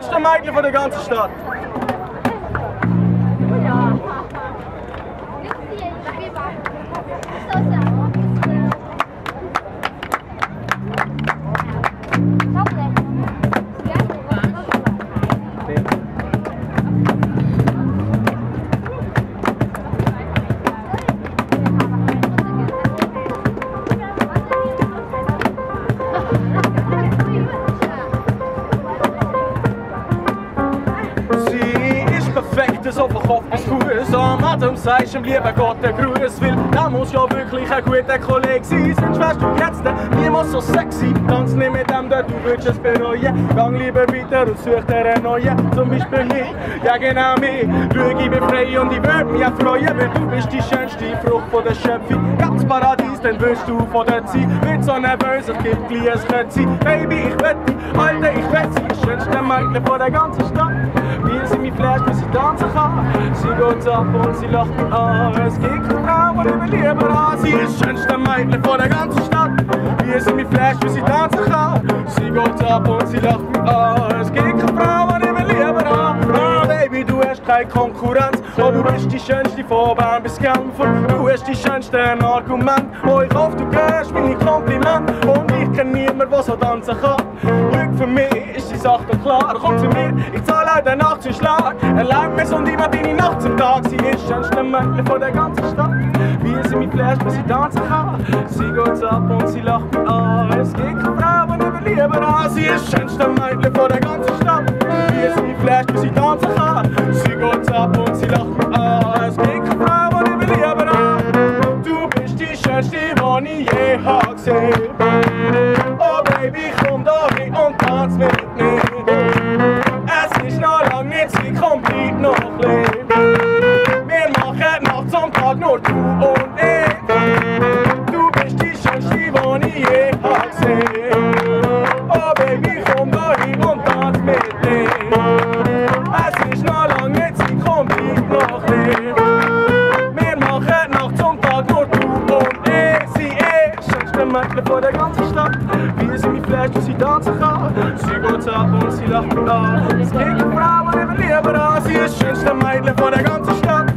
schönste Mädchen von der ganzen Stadt. So verkauft bis Fuß am Atem sagst dem lieben Gott der Gruß, weil der muss ja wirklich ein guter Kollege sein. Sonst wärst du jetzt niemals so sexy. Tanz nicht mit dem, du würdest es bereuen. Gang lieber weiter und such dir einen neuen. Zum Beispiel mich, ja genau mich. Schau, ich bin frei und ich würde mich auch freuen, weil du bist die schönste Frucht von der Schöpfung. Ganz Paradies, dann wirst du von der Zeit. Wird so nervös, es gibt gleich ein Kötzi. Baby, ich wett dich, Alter, ich wett sie. Das schönste Mädchen von der ganzen Stadt. Wir sind mich flasht, bis sie tanzen kann. Sie geht ab und sie lacht mich an. Es gibt keine Frau, die ich lieber an. Sie ist das schönste Mädchen von der ganzen Stadt. Wir sind mich flasht, bis sie tanzen kann. Sie geht ab und sie lacht mich an. Es gibt keine Frau, die ich lieber an. Ah, Baby, du hast keine Konkurrenz. Oh, du bist die schönste von Bern bis Genf. Du hast die schönsten Argumente. Oh, ich hoffe, du gehst meine Kompliment. Und ich kenn niemanden, der so tanzen kann. Glück für mich ist die Sache doch klar. Komm zu mir, ich zahle heute Nacht zu Schlag. Erlaub mir und immer deine Nacht zum Tag. Sie ist das schönste Mädchen von der ganzen Stadt. Wir sind mit Flash, bis sie tanzen kann. Sie geht ab und sie lacht mich an. Es gibt keine Frau, die ich lieber an. Sie ist das schönste Mädchen von der ganzen Stadt. Wir sind mit Flash, bis sie tanzen kann. Sie geht ab und sie lacht mich an. Es gibt keine Frau, die ich lieber an. Du bist die schönste, die ich je habe gesehen. Oh Baby, komm da hin und tanz mit mir. Es ist noch lang nicht, sie kommt nicht noch leer. Wir machen Nacht zum Tag nur du und ich. Du bist die schönste, die ich je habe gesehen. Oh Baby, komm da hin und tanz mit mir. Es ist noch lang nicht, sie kommt nicht noch leer. Wir machen Nacht zum Tag nur du und ich. Sie ist das schönste Mädchen von der ganzen Stadt. Wir sind mit Flash, bis sie tanzen kann. Sie geht ab und sie lacht mich an. Es gibt keine Frau, die ich lieber an. Sie ist das schönste Mädchen von der ganzen Stadt.